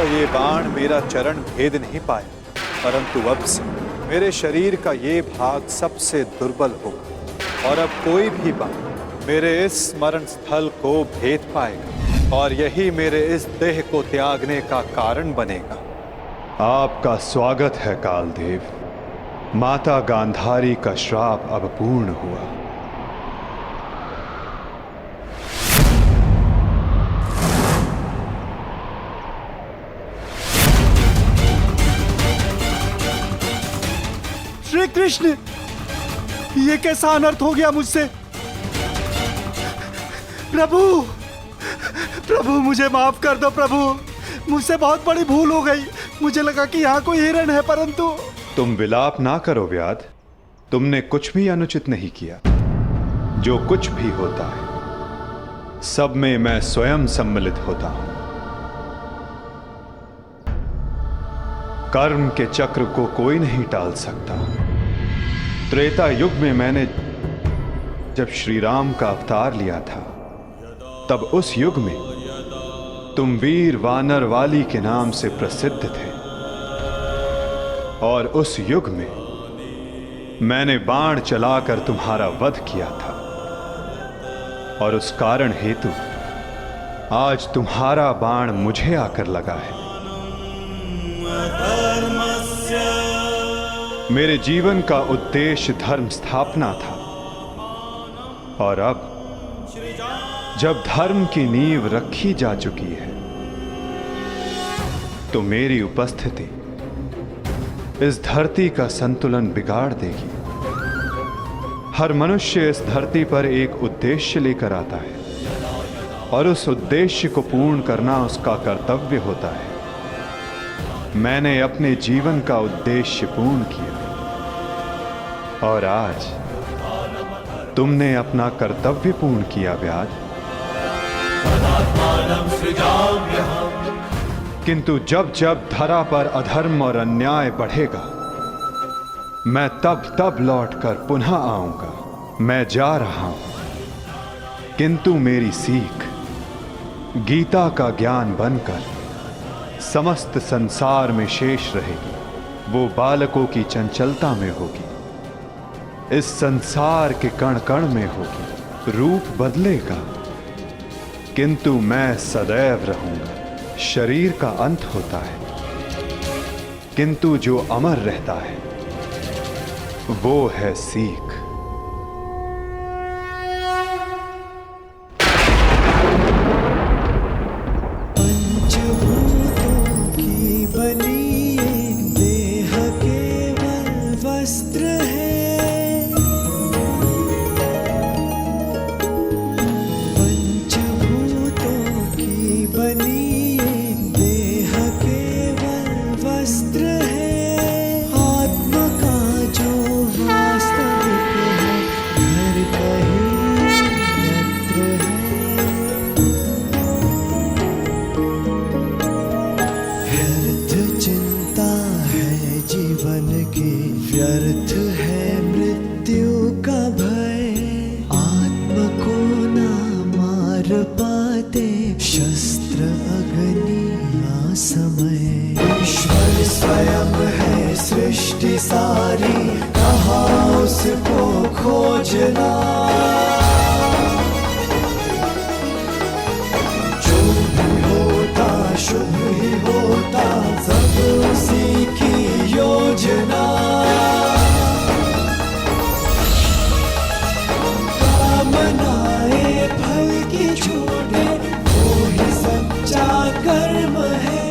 ये बाण मेरा चरण भेद नहीं पाया, परंतु अब से मेरे शरीर का ये भाग सबसे दुर्बल होगा और अब कोई भी बाण मेरे इस स्मरण स्थल को भेद पाएगा और यही मेरे इस देह को त्यागने का कारण बनेगा। आपका स्वागत है कालदेव। माता गांधारी का श्राप अब पूर्ण हुआ। श्री कृष्ण, ये कैसा अनर्थ हो गया मुझसे? प्रभु, प्रभु मुझे माफ कर दो प्रभु, मुझसे बहुत बड़ी भूल हो गई। मुझे लगा कि यहाँ कोई हिरण है, परंतु। तुम विलाप ना करो व्याध, तुमने कुछ भी अनुचित नहीं किया। जो कुछ भी होता है सब में मैं स्वयं सम्मिलित होता हूं। कर्म के चक्र को कोई नहीं टाल सकता। त्रेता युग में मैंने जब श्री राम का अवतार लिया था, तब उस युग में तुम वीर वानर वाली के नाम से प्रसिद्ध थे और उस युग में मैंने बाण चलाकर तुम्हारा वध किया था और उस कारण हेतु आज तुम्हारा बाण मुझे आकर लगा है। मेरे जीवन का उद्देश्य धर्म स्थापना था और अब जब धर्म की नींव रखी जा चुकी है तो मेरी उपस्थिति इस धरती का संतुलन बिगाड़ देगी। हर मनुष्य इस धरती पर एक उद्देश्य लेकर आता है और उस उद्देश्य को पूर्ण करना उसका कर्तव्य होता है। मैंने अपने जीवन का उद्देश्य पूर्ण किया और आज तुमने अपना कर्तव्य पूर्ण किया व्याध। किंतु जब जब धरा पर अधर्म और अन्याय बढ़ेगा, मैं तब तब लौटकर पुनः आऊंगा। मैं जा रहा हूं, किंतु मेरी सीख गीता का ज्ञान बनकर समस्त संसार में शेष रहेगी। वो बालकों की चंचलता में होगी, इस संसार के कण कण में होगी। रूप बदलेगा किंतु मैं सदैव रहूंगा। शरीर का अंत होता है किंतु जो अमर रहता है वो है सीख। व्यर्थ है मृत्यु का भय, आत्म को ना मार पाते शस्त्र अग्नि ना समय। ईश्वर स्वयं है सृष्टि सारी, कहाँ उसको खोजना। जो भी होता शुभ ही होता, सब उसी की योजना। कामनाएं फल की छूटे, वो ही सच्चा कर्म है।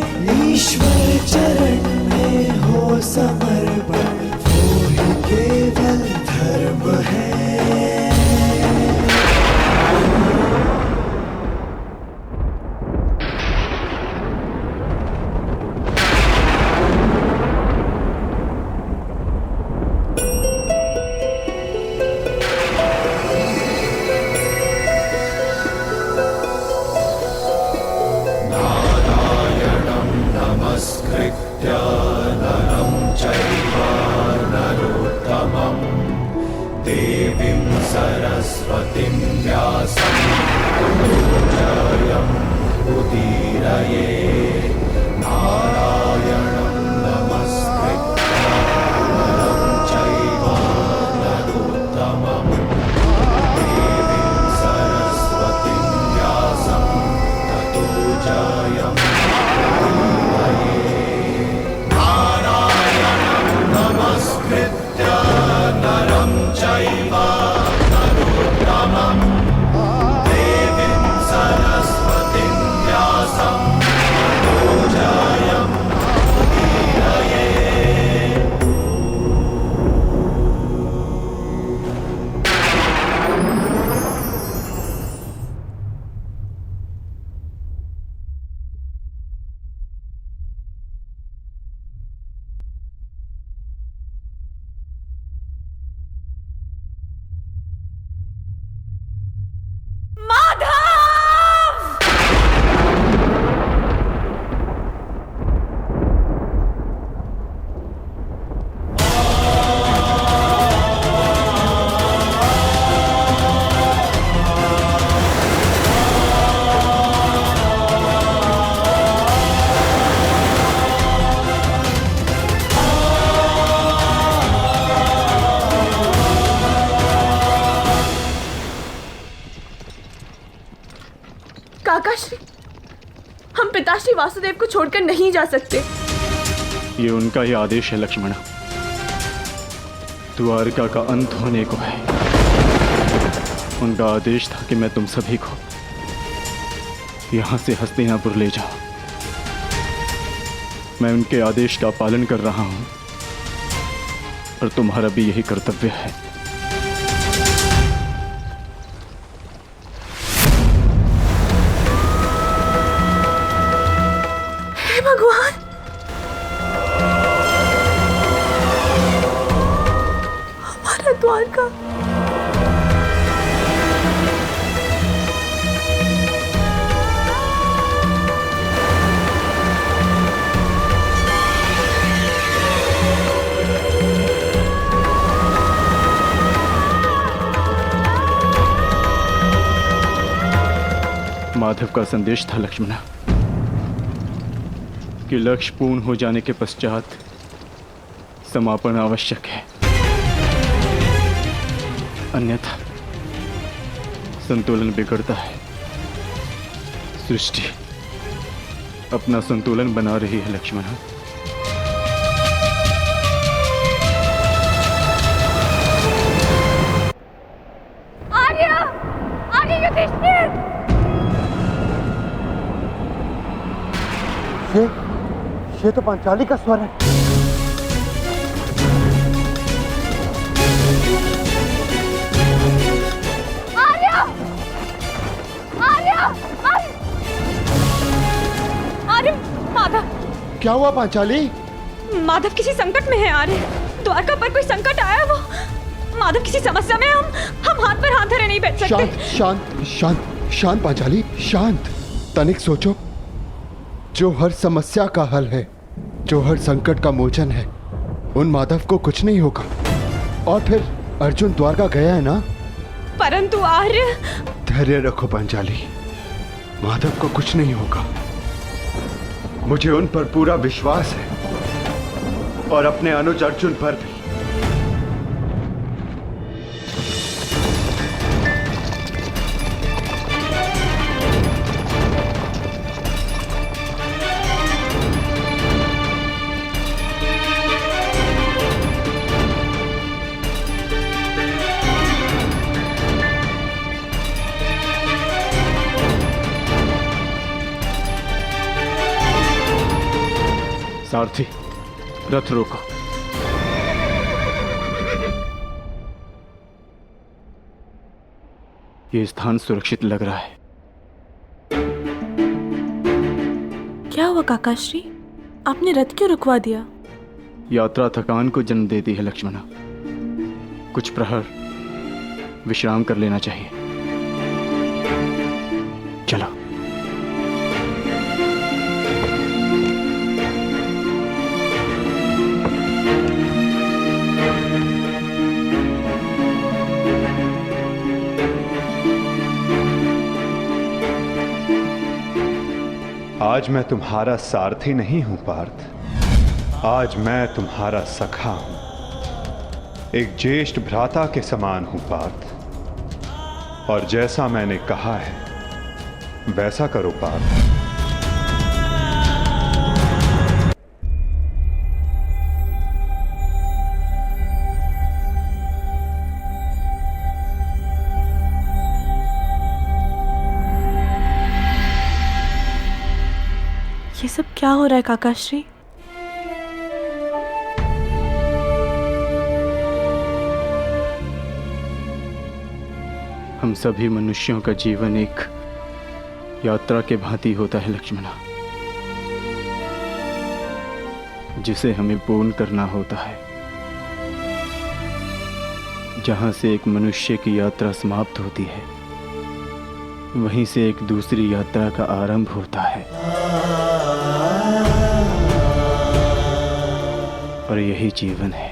ईश्वर चरण में हो समर्पण, वो ही केवल धर्म है। देवीं सरस्वतीं व्यासं ततो जयम् उदीरये। चैव नरोत्तमं देवीं सरस्वतीं व्यासं ततो जयमुदीरये। काकाश्री, हम पिताश्री वासुदेव को छोड़कर नहीं जा सकते। ये उनका ही आदेश है लक्ष्मणा। द्वारका का अंत होने को है। उनका आदेश था कि मैं तुम सभी को यहां से हस्तिनापुर ले जाऊं। मैं उनके आदेश का पालन कर रहा हूं और तुम्हारा भी यही कर्तव्य है। भगवान, हमारा द्वारका। माधव का संदेश था लक्ष्मणा कि लक्ष्य पूर्ण हो जाने के पश्चात समापन आवश्यक है, अन्यथा संतुलन बिगड़ता है। सृष्टि अपना संतुलन बना रही है लक्ष्मणा। आर्य, आर्य युधिष्ठिर। ये तो पांचाली का स्वर है। आर्य, आर्य, आर्य, आर्य, माधव। क्या हुआ पांचाली? माधव किसी संकट में है आर्य। द्वारका पर कोई संकट आया, वो माधव किसी समस्या में। हम हाथ पर हाथ धरे नहीं बैठ सकते। शांत शांत शांत शांत पांचाली, शांत। तनिक सोचो, जो हर समस्या का हल है, जो हर संकट का मोचन है, उन माधव को कुछ नहीं होगा। और फिर अर्जुन द्वारका गया है ना। परंतु आर्य। धैर्य रखो पांचाली, माधव को कुछ नहीं होगा। मुझे उन पर पूरा विश्वास है और अपने अनुज अर्जुन पर भी। सारथी, रथ रोको। ये स्थान सुरक्षित लग रहा है। क्या हुआ काकाश्री, आपने रथ क्यों रुकवा दिया? यात्रा थकान को जन्म देती है लक्ष्मणा। कुछ प्रहर विश्राम कर लेना चाहिए। चलो। आज मैं तुम्हारा सारथी नहीं हूं पार्थ, आज मैं तुम्हारा सखा हूं। एक ज्येष्ठ भ्राता के समान हूं पार्थ, और जैसा मैंने कहा है वैसा करो पार्थ। क्या हो रहा है काकाश्री? हम सभी मनुष्यों का जीवन एक यात्रा के भांति होता है लक्ष्मणा, जिसे हमें पूर्ण करना होता है। जहां से एक मनुष्य की यात्रा समाप्त होती है, वहीं से एक दूसरी यात्रा का आरंभ होता है। और यही जीवन है।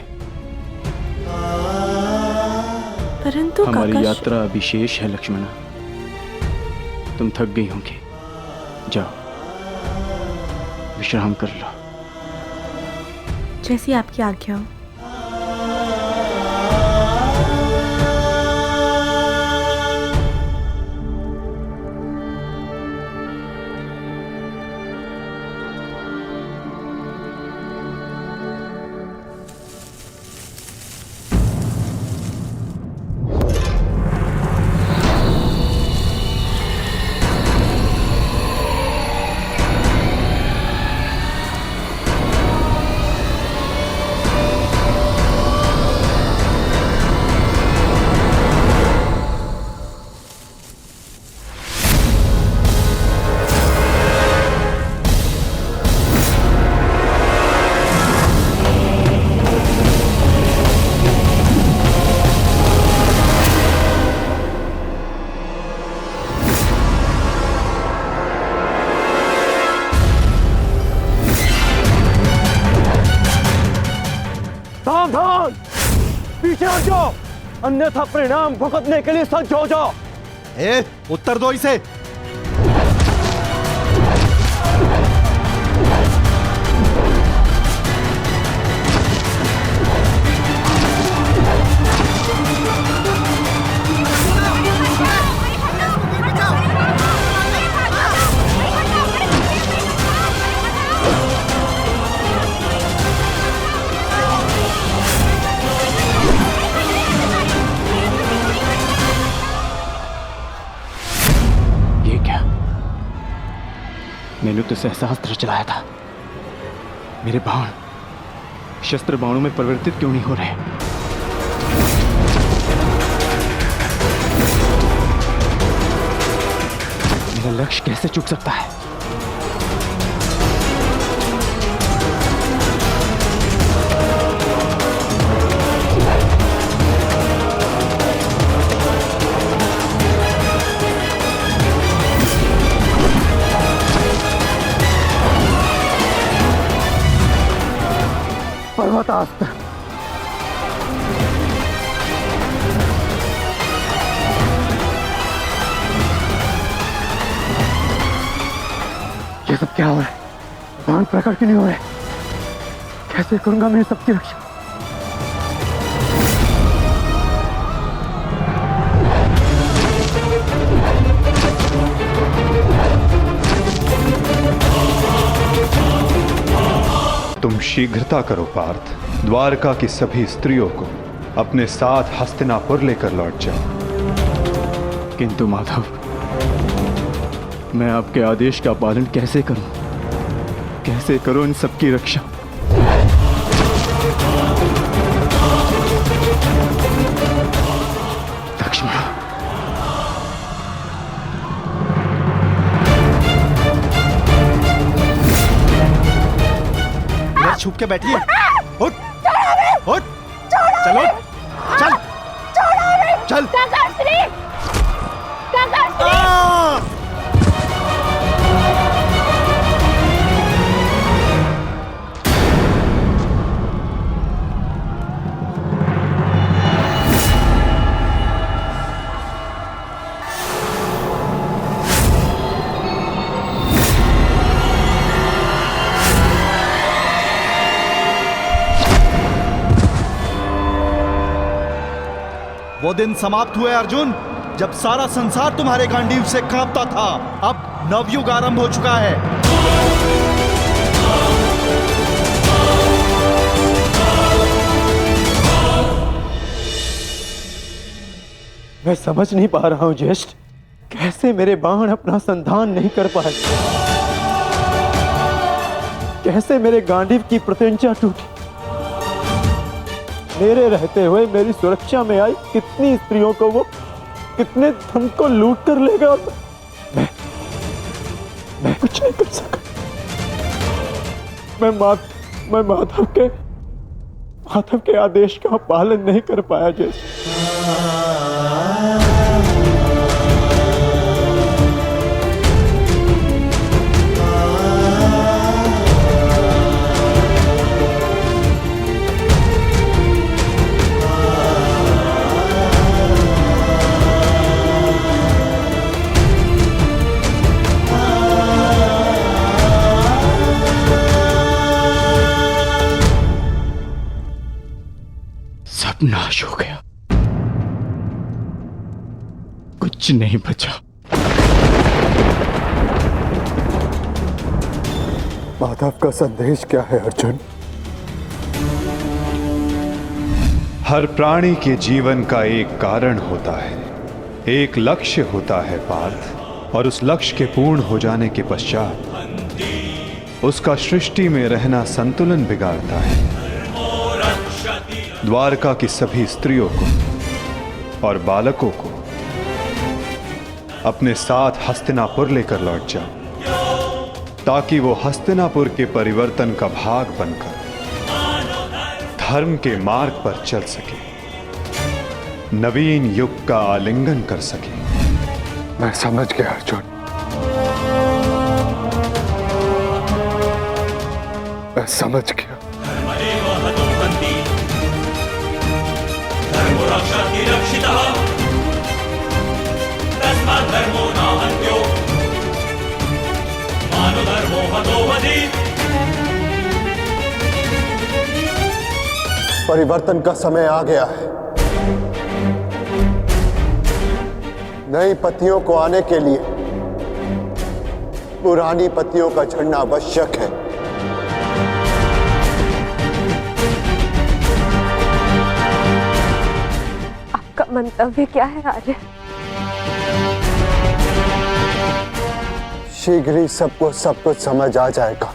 परंतु हमारी यात्रा अभी शेष है लक्ष्मणा। तुम थक गई होंगी, जाओ विश्राम कर लो। जैसी आपकी आज्ञा हो। सावधान, पीछे हट जाओ, अन्यथा परिणाम भुगतने के लिए सज्ज हो जाओ। उत्तर दो इसे। मैंने तो सहस्त्र चलाया था। मेरे बाण शस्त्र बाणों में परिवर्तित क्यों नहीं हो रहे? मेरा लक्ष्य कैसे चूक सकता है? पर्वतास्त्र, ये सब क्या हो रहा है? बाण प्रकट क्यों नहीं हो रहे? कैसे करूंगा मैं सबकी रक्षा? तुम शीघ्रता करो पार्थ, द्वारका की सभी स्त्रियों को अपने साथ हस्तिनापुर लेकर लौट जाओ। किंतु माधव, मैं आपके आदेश का पालन कैसे करूं? कैसे करूं इन सबकी रक्षा? लक्ष्मण, छुप के बैठिए। उठ, उठ, चलो, चल, चल। वो दिन समाप्त हुए अर्जुन, जब सारा संसार तुम्हारे गांडीव से कांपता था। अब नवयुग आरंभ हो चुका है। मैं समझ नहीं पा रहा हूं ज्येष्ठ, कैसे मेरे बाण अपना संधान नहीं कर पाए। कैसे मेरे गांडीव की प्रतिज्ञा टूटी। मेरे रहते हुए मेरी सुरक्षा में आई कितनी स्त्रियों को वो कितने धन को लूट कर ले गया। मैं कुछ नहीं कर सका। मैं माधव के आदेश का पालन नहीं कर पाया। जैसे सब नाश हो गया, कुछ नहीं बचा। माधव का संदेश क्या है अर्जुन? हर प्राणी के जीवन का एक कारण होता है, एक लक्ष्य होता है पार्थ, और उस लक्ष्य के पूर्ण हो जाने के पश्चात उसका सृष्टि में रहना संतुलन बिगाड़ता है। द्वारका की सभी स्त्रियों को और बालकों को अपने साथ हस्तिनापुर लेकर लौट जाओ, ताकि वो हस्तिनापुर के परिवर्तन का भाग बनकर धर्म के मार्ग पर चल सके, नवीन युग का आलिंगन कर सके। मैं समझ गया अर्जुन, मैं समझ गया। परिवर्तन का समय आ गया है। नई पत्तियों को आने के लिए पुरानी पत्तियों का झड़ना आवश्यक है। आपका मंतव्य क्या है आर्य? शीघ्र ही सबको सब कुछ समझ आ जाएगा।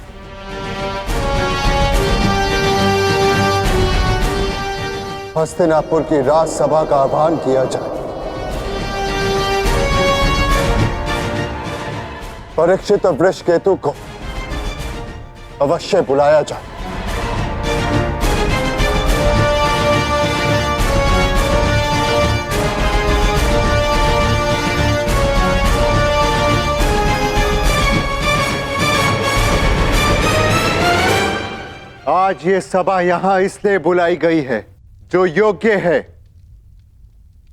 हस्तिनापुर की राजसभा का आह्वान किया जाए। परीक्षित और वृषकेतु को अवश्य बुलाया जाए। आज ये सभा यहां इसलिए बुलाई गई है, जो योग्य है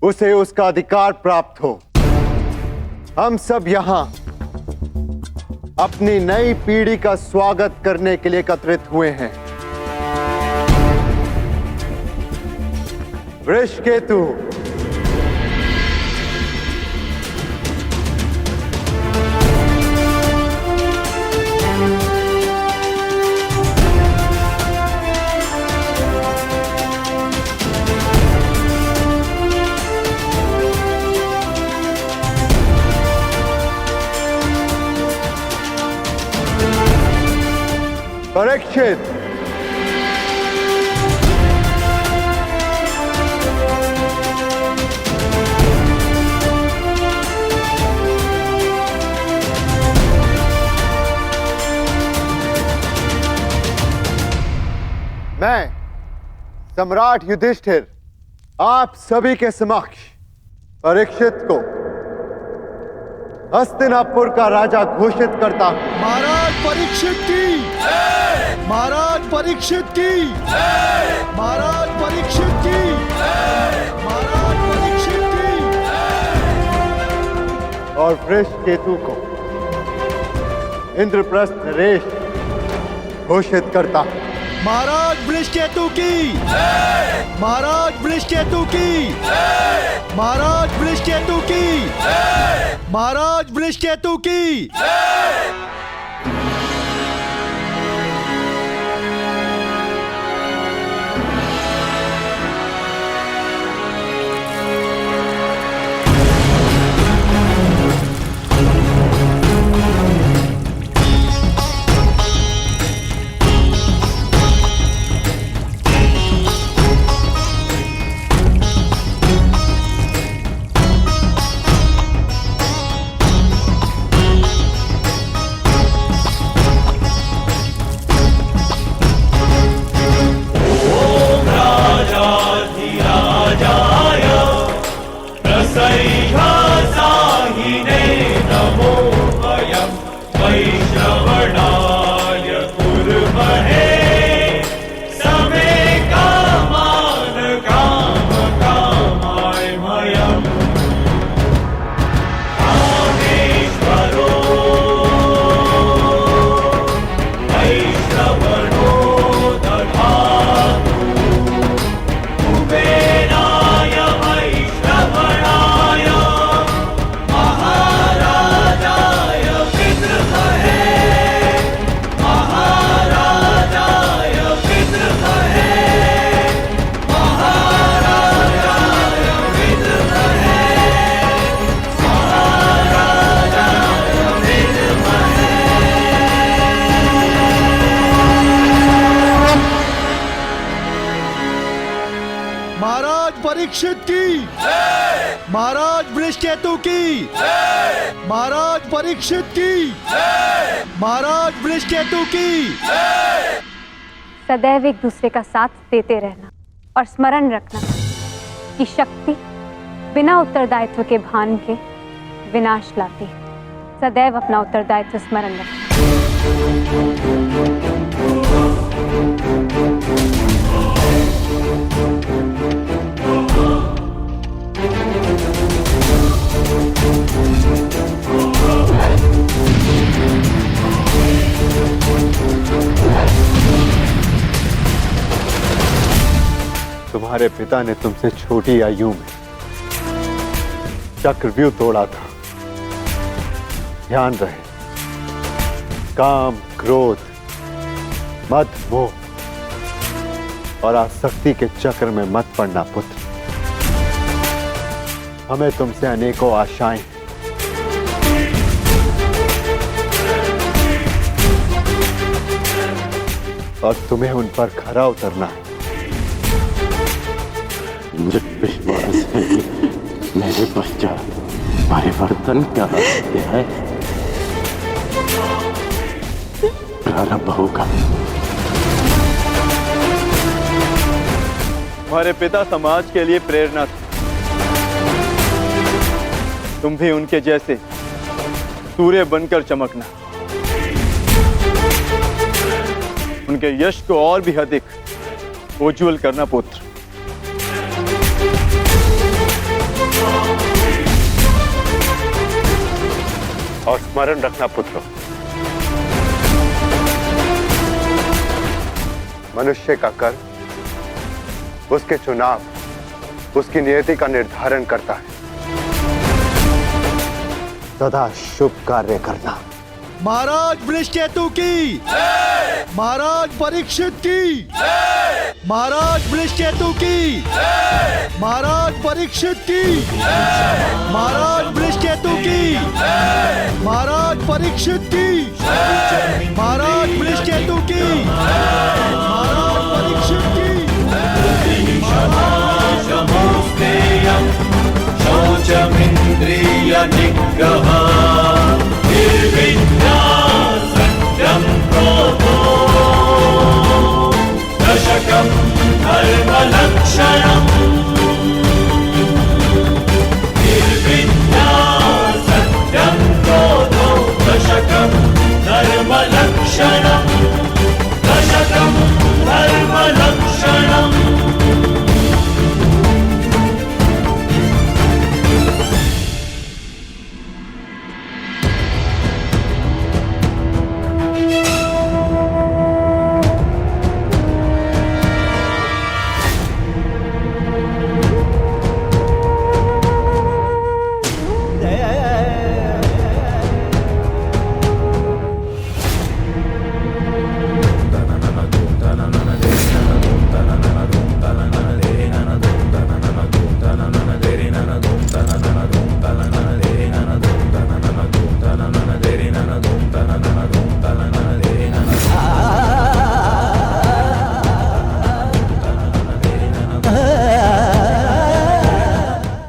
उसे उसका अधिकार प्राप्त हो। हम सब यहां अपनी नई पीढ़ी का स्वागत करने के लिए एकत्रित हुए हैं। वृषकेतु, परीक्षित, मैं सम्राट युधिष्ठिर आप सभी के समक्ष परीक्षित को हस्तिनापुर का राजा घोषित करता हूं। महाराज परीक्षित की, महाराज परीक्षित की, महाराज परीक्षित की, महाराज परीक्षित की। और वृषकेतु को इंद्रप्रस्थ नरेश घोषित करता हूं। महाराज वृषकेतु की, महाराज वृषकेतु की, महाराज वृषकेतु की, महाराज वृषकेतु की। महाराज परीक्षित की, महाराज वृषकेतु की, महाराज परीक्षित की, महाराज वृषकेतु की। सदैव एक दूसरे का साथ देते रहना और स्मरण रखना कि शक्ति बिना उत्तरदायित्व के भान के विनाश लाती है। सदैव अपना उत्तरदायित्व स्मरण रखना। तुम्हारे पिता ने तुमसे छोटी आयु में चक्रव्यूह तोड़ा था। ध्यान रहे, काम, क्रोध, मद, मोह और आसक्ति के चक्र में मत पड़ना पुत्र। हमें तुमसे अनेकों आशाएं हैं। और तुम्हें उन पर खरा उतरना है। मुझे विश्वास है कि मेरे पश्चात परिवर्तन का रहस्य है प्रारंभ होगा। हमारे पिता समाज के लिए प्रेरणा थे। तुम भी उनके जैसे सूर्य बनकर चमकना, उनके यश को और भी अधिक उज्ज्वल करना पुत्र। और स्मरण रखना पुत्र, मनुष्य का कर्म उसके चुनाव, उसकी नियति का निर्धारण करता है। सदा शुभ कार्य करना। महाराज वृषकेतु की, महाराज परीक्षित की, महाराज वृषकेतु की, महाराज परीक्षित की, महाराज वृषकेतु की, महाराज परीक्षित की, महाराज वृषकेतु की, महाराज परीक्षित की। शौचमिंद्रिय निग्रह निर्विद्या सत्यं क्रोधो दशकं धर्मलक्षणम्। निर्विद्या सत्यं क्रोधो दशकं धर्मलक्षणम्। दशकं धर्मलक्षणम्।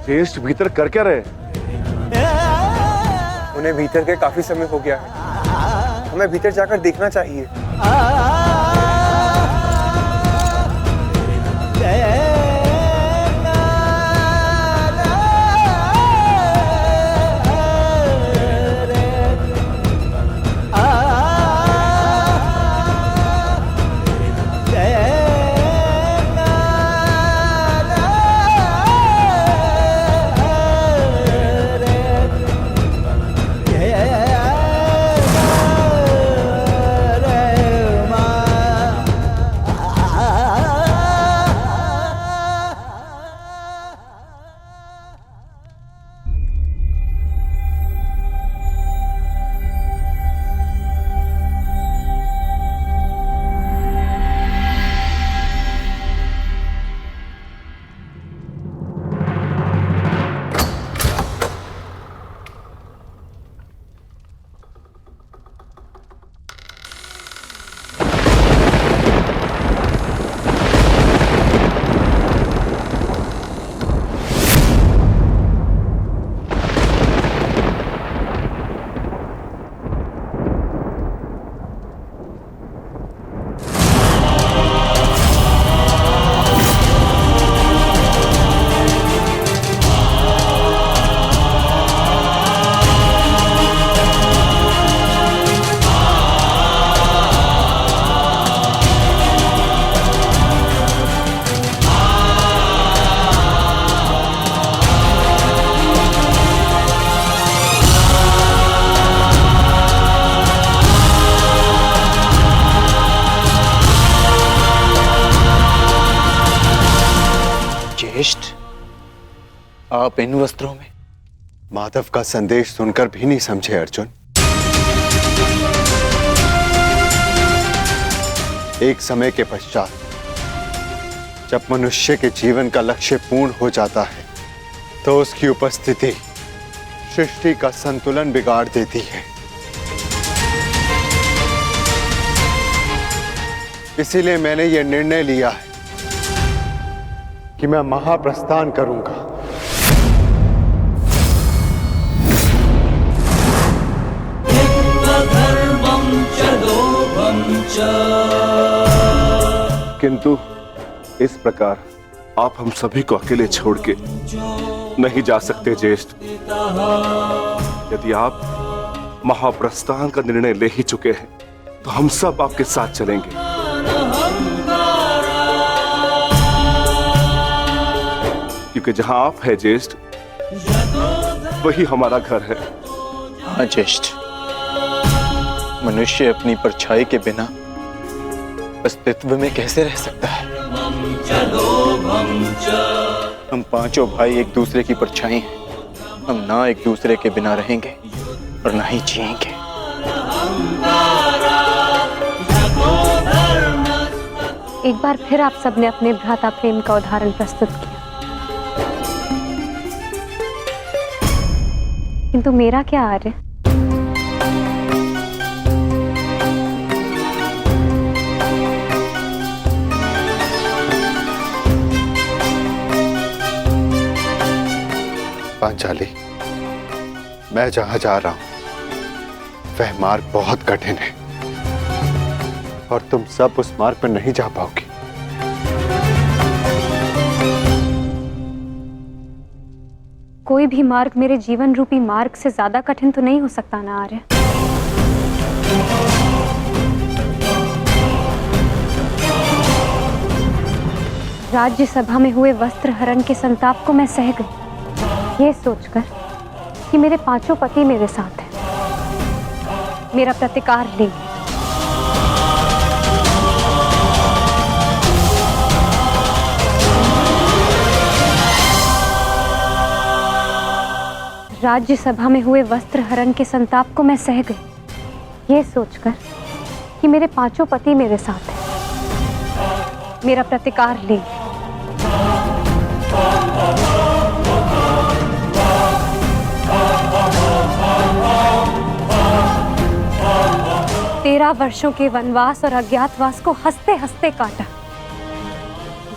टेस्ट भीतर कर क्या रहे? उन्हें भीतर के काफी समय हो गया है। हमें भीतर जाकर देखना चाहिए। ज्येष्ठ, आप इन वस्त्रों में? माधव का संदेश सुनकर भी नहीं समझे अर्जुन। एक समय के पश्चात जब मनुष्य के जीवन का लक्ष्य पूर्ण हो जाता है तो उसकी उपस्थिति सृष्टि का संतुलन बिगाड़ देती है। इसीलिए मैंने यह निर्णय लिया है कि मैं महाप्रस्थान करूंगा। किंतु इस प्रकार आप हम सभी को अकेले छोड़ के नहीं जा सकते ज्येष्ठ। यदि आप महाप्रस्थान का निर्णय ले ही चुके हैं तो हम सब आपके साथ चलेंगे। क्योंकि जहां आप हैं ज्येष्ठ, वही हमारा घर है। हाँ ज्येष्ठ, मनुष्य अपनी परछाई के बिना अस्तित्व में कैसे रह सकता है? हम पांचों भाई एक दूसरे की परछाई हैं। हम ना एक दूसरे के बिना रहेंगे और ना ही जिएंगे। एक बार फिर आप सबने अपने भ्राता प्रेम का उदाहरण प्रस्तुत किया, किंतु मेरा क्या आर्य? पांचाली, मैं जहां जा रहा हूं वह मार्ग बहुत कठिन है और तुम सब उस मार्ग पर नहीं जा पाओगी। कोई भी मार्ग मेरे जीवन रूपी मार्ग से ज्यादा कठिन तो नहीं हो सकता ना आर्य? राज्यसभा में हुए वस्त्र हरण के संताप को मैं सह गई, ये सोचकर कि मेरे पांचों पति मेरे साथ हैं, मेरा प्रतिकार लेंगे। राज्यसभा में हुए वस्त्र हरण के संताप को मैं सह गई, ये सोचकर कि मेरे पांचों पति मेरे साथ हैं, मेरा प्रतिकार लेंगे। 13 वर्षों के वनवास और अज्ञातवास को हंसते हंसते काटा,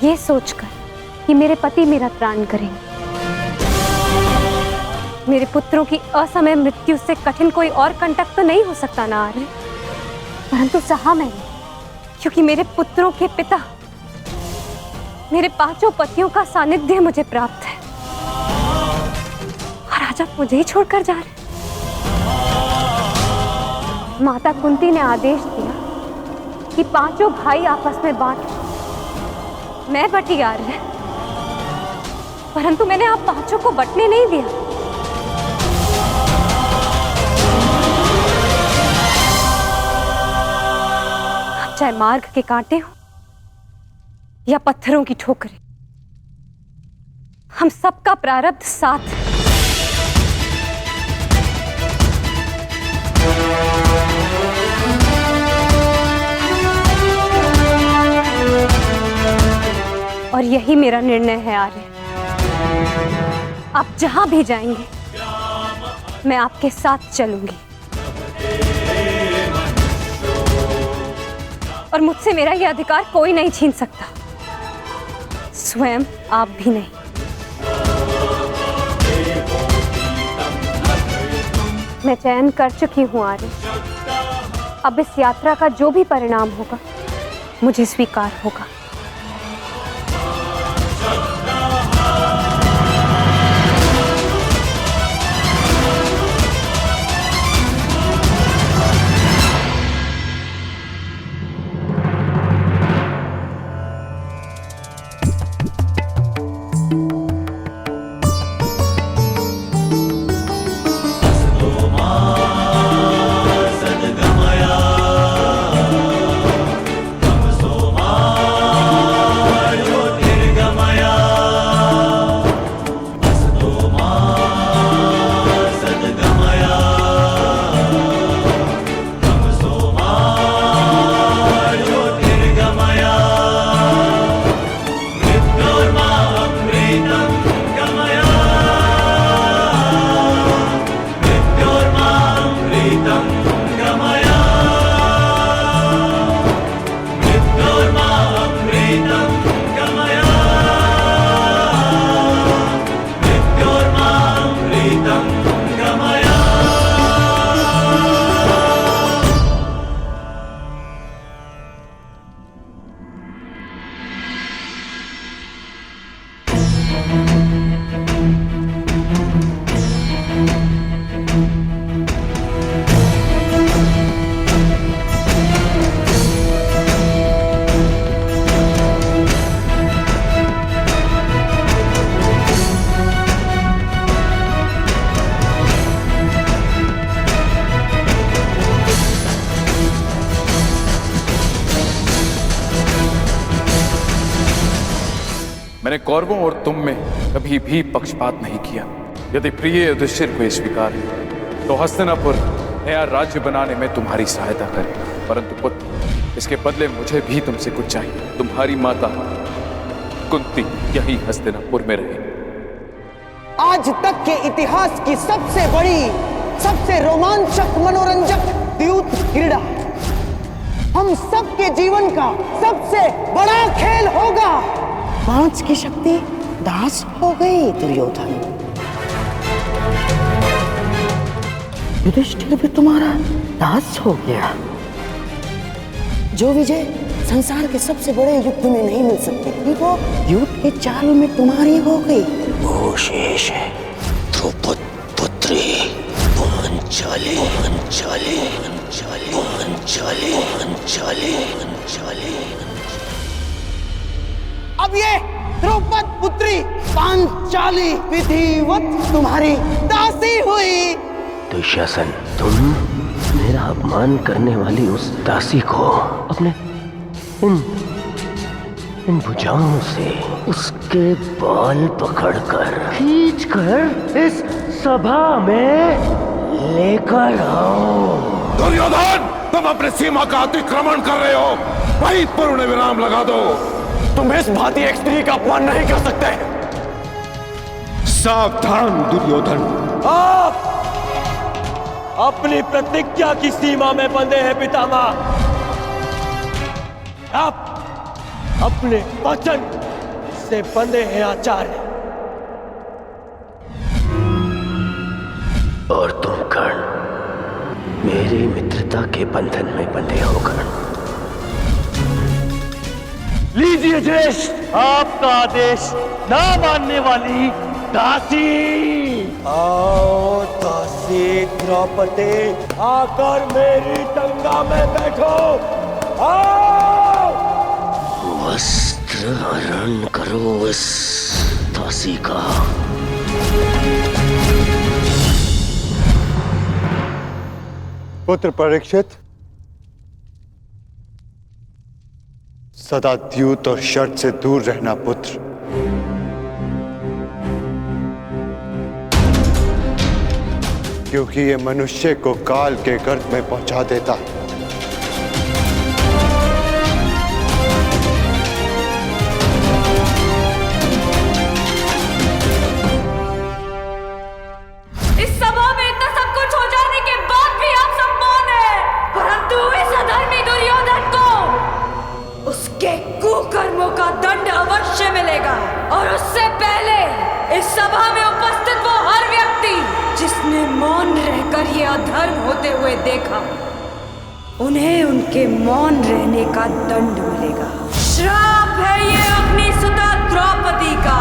ये सोचकर कि मेरे पति मेरा त्राण करेंगे। मेरे पुत्रों की असमय मृत्यु से कठिन कोई और कंटक तो नहीं हो सकता ना आर्य, परंतु सहा मैंने, क्योंकि मेरे पुत्रों के पिता, मेरे पांचों पतियों का सानिध्य मुझे प्राप्त है, और आज आप मुझे ही छोड़कर जा रहे। माता कुंती ने आदेश दिया कि पांचों भाई आपस में बांट, मैं बटी आर्य, परंतु मैंने आप पांचों को बटने नहीं दिया। चाहे मार्ग के कांटे हो या पत्थरों की ठोकरें, हम सबका प्रारब्ध साथ है। और यही मेरा निर्णय है आर्य, आप जहां भी जाएंगे मैं आपके साथ चलूंगी, और मुझसे मेरा यह अधिकार कोई नहीं छीन सकता, स्वयं आप भी नहीं। मैं चयन कर चुकी हूं आर्य, अब इस यात्रा का जो भी परिणाम होगा मुझे स्वीकार होगा। सद्गमया कौरवों और तुम में कभी भी पक्षपात नहीं किया। यदि प्रिय युधिष्ठिर को स्वीकार है तो हस्तिनापुर नया राज्य बनाने में तुम्हारी सहायता करे, परंतु पुत्र इसके बदले मुझे भी तुमसे कुछ चाहिए। तुम्हारी माता कुंती यही हस्तिनापुर में रहे। आज तक के इतिहास की सबसे बड़ी, सबसे रोमांचक, मनोरंजक द्यूत क्रीड़ा हम सबके जीवन का सबसे बड़ा खेल होगा। 5 की शक्ति दास हो गई दुर्योधन। युधिष्ठिर भी तुम्हारा दास हो गया। जो विजय संसार के सबसे बड़े युद्ध में नहीं मिल सकती थी, वो युद्ध के चाल में तुम्हारी हो गई। वो शेष है द्रौपद पुत्री पांचाली। अब ये द्रौपद पुत्री पांचाली विधिवत तुम्हारी दासी हुई। दुशासन, तुम मेरा अपमान करने वाली उस दासी को अपने इन भुजाओं से उसके बाल पकड़कर खींचकर इस सभा में लेकर आओ। दुर्योधन, तुम अपनी सीमा का अतिक्रमण कर रहे हो। वहीं पर उन्हें विराम लगा दो। तुम इस भांति एक स्त्री का अपमान नहीं कर सकते। सावधान दुर्योधन, आप अपनी प्रतिज्ञा की सीमा में बंधे हैं पितामह। आप अपने वचन से बंधे हैं आचार्य। और तुम कर्ण मेरी मित्रता के बंधन में बंधे हो कर्ण। लीजिए ज्येष्ठ आपका आदेश ना मानने वाली दासी। आओ दासी द्रौपदी, आकर मेरी टंगा में बैठो। आओ। वस्त्र हरण करो इस दासी का। पुत्र परीक्षित, सदा द्यूत और शर्त से दूर रहना पुत्र। क्योंकि ये मनुष्य को काल के गर्त में पहुंचा देता है। इस सभा में इतना सब कुछ हो जाने के बाद भी आप सब मौन हैं, परंतु इस अधर्मी दुर्योधन को उसके कुकर्मों का दंड अवश्य मिलेगा। और उससे पहले इस सभा में उपस्थित वो हर व्यक्ति जिसने मौन रहकर ये अधर्म होते हुए देखा, उन्हें उनके मौन रहने का दंड मिलेगा। श्राप है ये अपनी सुता द्रौपदी का।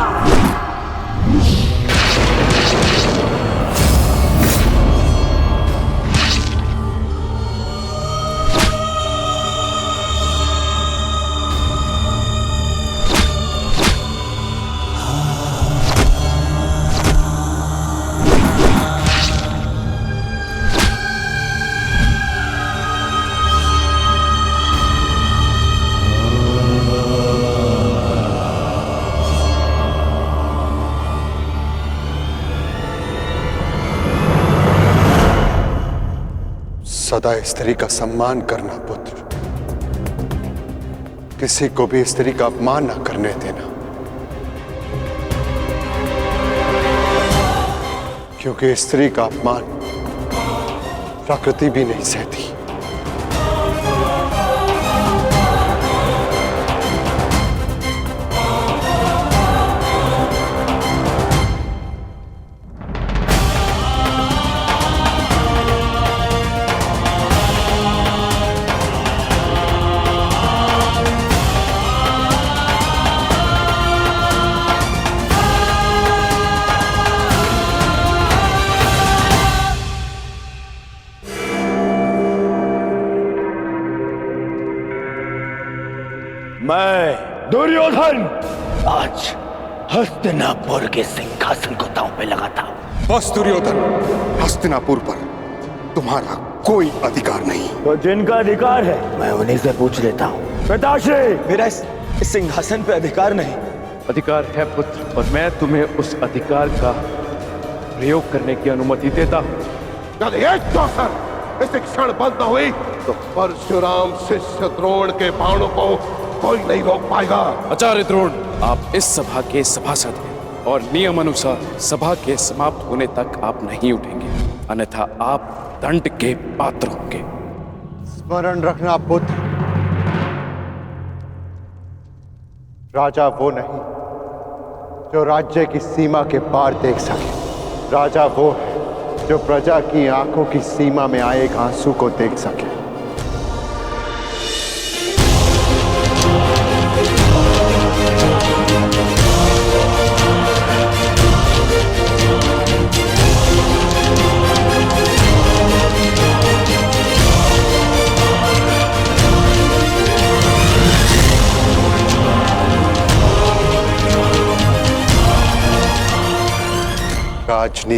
सदा स्त्री का सम्मान करना पुत्र। किसी को भी स्त्री का अपमान न करने देना, क्योंकि स्त्री का अपमान प्रकृति भी नहीं सहती। मैं दुर्योधन आज हस्तिनापुर के सिंहासन को दांव पे लगाता हूं। बस दुर्योधन, हस्तिनापुर पर तुम्हारा कोई अधिकार नहीं। तो जिनका अधिकार है मैं उन्हीं से पूछ लेता हूं। पिताश्री, मेरा इस सिंहासन पे अधिकार नहीं, अधिकार है पुत्र, और मैं तुम्हें उस अधिकार का प्रयोग करने की अनुमति देता हूं। यदि एक चौसर इस क्षण बंद न हुई तो परशुराम शिष्य द्रोण के बाणों को कोई नहीं रोक पाएगा। आचार्य द्रोण, आप इस सभा के सभासद हैं और नियम अनुसार सभा के समाप्त होने तक आप नहीं उठेंगे, अन्यथा आप दंड के पात्र होंगे। स्मरण रखना पुत्र, राजा वो नहीं जो राज्य की सीमा के पार देख सके। राजा वो है जो प्रजा की आंखों की सीमा में आए एक आंसू को देख सके। राजनीति